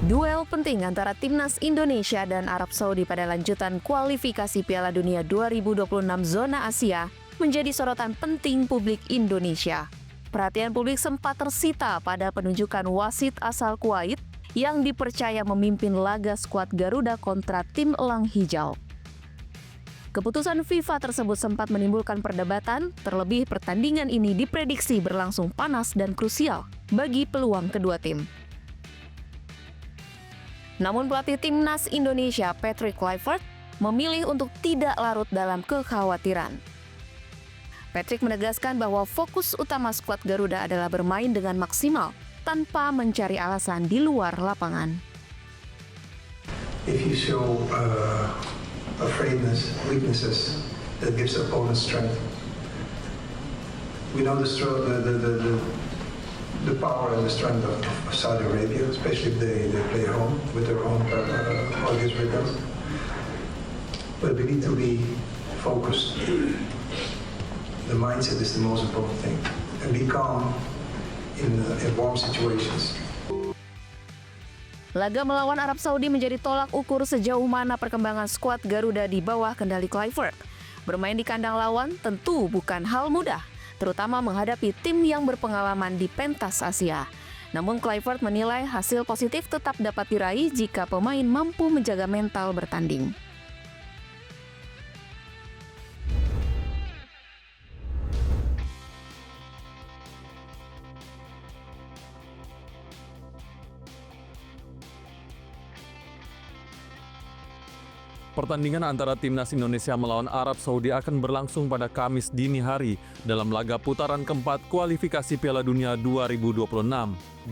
Duel penting antara Timnas Indonesia dan Arab Saudi pada lanjutan kualifikasi Piala Dunia 2026 zona Asia menjadi sorotan penting publik Indonesia. Perhatian publik sempat tersita pada penunjukan wasit asal Kuwait yang dipercaya memimpin laga skuad Garuda kontra tim Elang Hijau. Keputusan FIFA tersebut sempat menimbulkan perdebatan, terlebih pertandingan ini diprediksi berlangsung panas dan krusial bagi peluang kedua tim. Namun pelatih Timnas Indonesia Patrick Kluivert memilih untuk tidak larut dalam kekhawatiran. Patrick menegaskan bahwa fokus utama skuad Garuda adalah bermain dengan maksimal tanpa mencari alasan di luar lapangan. If you show afraidness, weaknesses, that gives opponents strength. We know the power and the strength of Saudi Arabia, especially if they play home with their own audience rhythms. But we need to be focused. The mindset is the most important thing. And be calm in warm situations. Laga melawan Arab Saudi menjadi tolak ukur sejauh mana perkembangan skuad Garuda di bawah kendali Kluivert. Bermain di kandang lawan tentu bukan hal mudah, terutama menghadapi tim yang berpengalaman di pentas Asia. Namun Kluivert menilai hasil positif tetap dapat diraih jika pemain mampu menjaga mental bertanding. Pertandingan antara Timnas Indonesia melawan Arab Saudi akan berlangsung pada Kamis dini hari dalam laga putaran keempat kualifikasi Piala Dunia 2026.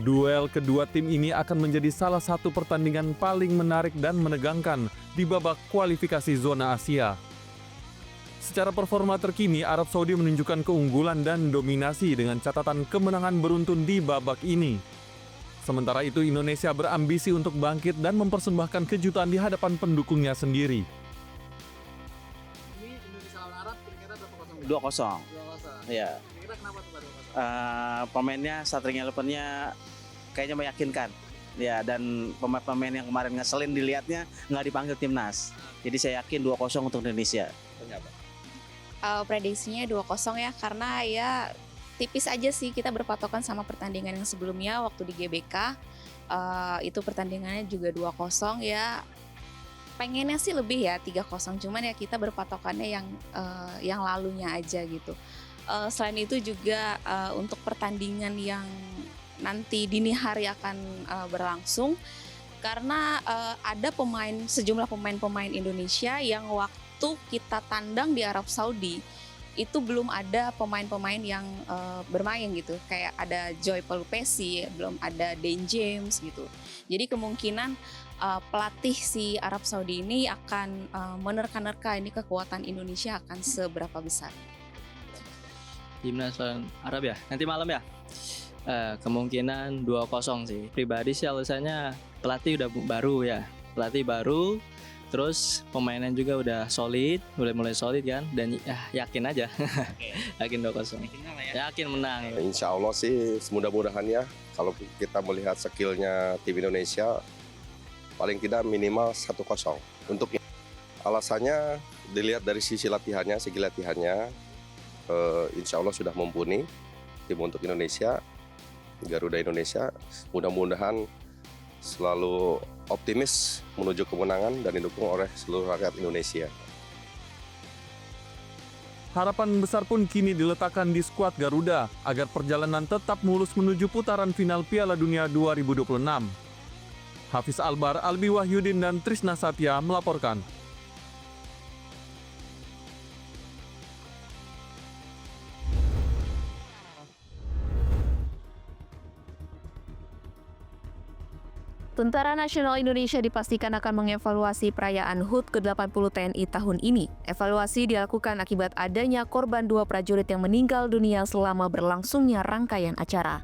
Duel kedua tim ini akan menjadi salah satu pertandingan paling menarik dan menegangkan di babak kualifikasi zona Asia. Secara performa terkini, Arab Saudi menunjukkan keunggulan dan dominasi dengan catatan kemenangan beruntun di babak ini. Sementara itu, Indonesia berambisi untuk bangkit dan mempersembahkan kejutan di hadapan pendukungnya sendiri. Ini Indonesia lawan Arab kira-kira berapa 2-0. 2-0. Iya. Kira-kira kenapa tuh 2-0? Pemainnya starting eleven-nya kayaknya meyakinkan. Ya, dan pemain-pemain yang kemarin ngeselin dilihatnya nggak dipanggil timnas. Jadi saya yakin 2-0 untuk Indonesia. Prediksinya 2-0 ya, karena ya tipis aja sih, kita berpatokan sama pertandingan yang sebelumnya waktu di GBK. Itu pertandingannya juga 2-0 ya. Pengennya sih lebih ya 3-0, cuman ya kita berpatokannya yang lalunya aja gitu. Selain itu juga untuk pertandingan yang nanti dini hari akan berlangsung, karena ada sejumlah pemain Indonesia yang waktu kita tandang di Arab Saudi itu belum ada pemain-pemain yang bermain gitu, kayak ada Joy Pelupesi, belum ada Dane James gitu. Jadi kemungkinan pelatih si Arab Saudi ini akan menerka-nerka ini kekuatan Indonesia akan seberapa besar. Timnas lawan Arab ya, nanti malam ya. Kemungkinan 2-0 sih. Pribadi sih alasannya pelatih udah baru ya, pelatih baru. Terus pemainan juga udah solid, mulai solid kan, dan yakin aja, yakin 2-0. Yakin menang. Insya Allah sih mudah-mudahan ya, kalau kita melihat skillnya tim Indonesia, paling tidak minimal 1-0. Untuk alasannya dilihat dari segi latihannya, insya Allah sudah mumpuni tim untuk Indonesia, Garuda Indonesia. Mudah-mudahan selalu optimis menuju kemenangan dan didukung oleh seluruh rakyat Indonesia. Harapan besar pun kini diletakkan di skuad Garuda agar perjalanan tetap mulus menuju putaran final Piala Dunia 2026. Hafiz Albar, Albi Wahyudin, dan Trisna Satya melaporkan. Tentara Nasional Indonesia dipastikan akan mengevaluasi perayaan HUT ke-80 TNI tahun ini. Evaluasi dilakukan akibat adanya korban 2 prajurit yang meninggal dunia selama berlangsungnya rangkaian acara.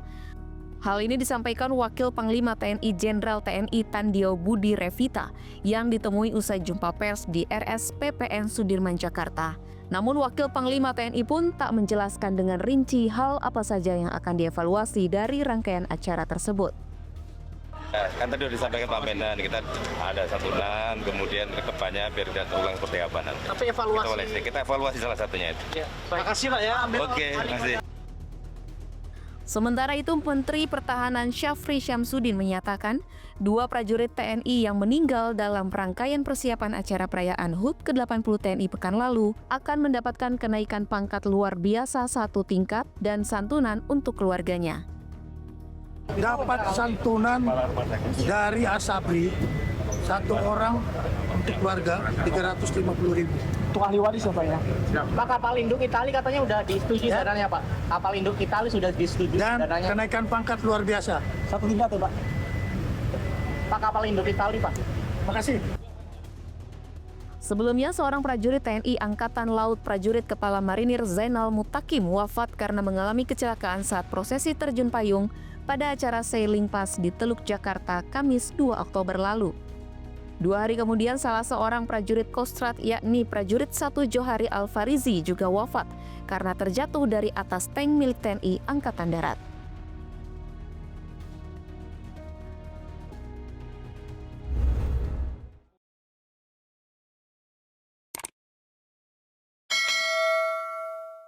Hal ini disampaikan Wakil Panglima TNI Jenderal TNI Tandio Budi Revita yang ditemui usai jumpa pers di RSPPN Sudirman, Jakarta. Namun Wakil Panglima TNI pun tak menjelaskan dengan rinci hal apa saja yang akan dievaluasi dari rangkaian acara tersebut. Kan tadi udah disampaikan Pak Mendan, kita ada santunan, kemudian kedepannya biar tidak terulang seperti apa nanti. Tapi evaluasi. Kita evaluasi salah satunya itu. Ya. Makasih Pak ya. Oke, makasih. Sementara itu, Menteri Pertahanan Syafri Syamsuddin menyatakan 2 prajurit TNI yang meninggal dalam rangkaian persiapan acara perayaan HUT ke-80 TNI pekan lalu akan mendapatkan kenaikan pangkat luar biasa 1 tingkat dan santunan untuk keluarganya. Dapat santunan dari Asabri 1 orang untuk keluarga 350.000. Untuk ahli waris ya Pak ya. Pak, kapal induk Itali katanya udah disetujui dananya Pak. Kapal induk Itali sudah disetujui Dan dananya. kenaikan pangkat luar biasa. 1 tingkat ya Pak. Pak, kapal induk Itali Pak. Makasih. Sebelumnya, seorang prajurit TNI Angkatan Laut Prajurit Kepala Marinir Zainal Mutakim wafat karena mengalami kecelakaan saat prosesi terjun payung pada acara Sailing Pass di Teluk Jakarta, Kamis 2 Oktober lalu. 2 hari kemudian, salah seorang prajurit Kostrad yakni prajurit 1 Johari Alfarizi juga wafat karena terjatuh dari atas tank milik TNI Angkatan Darat.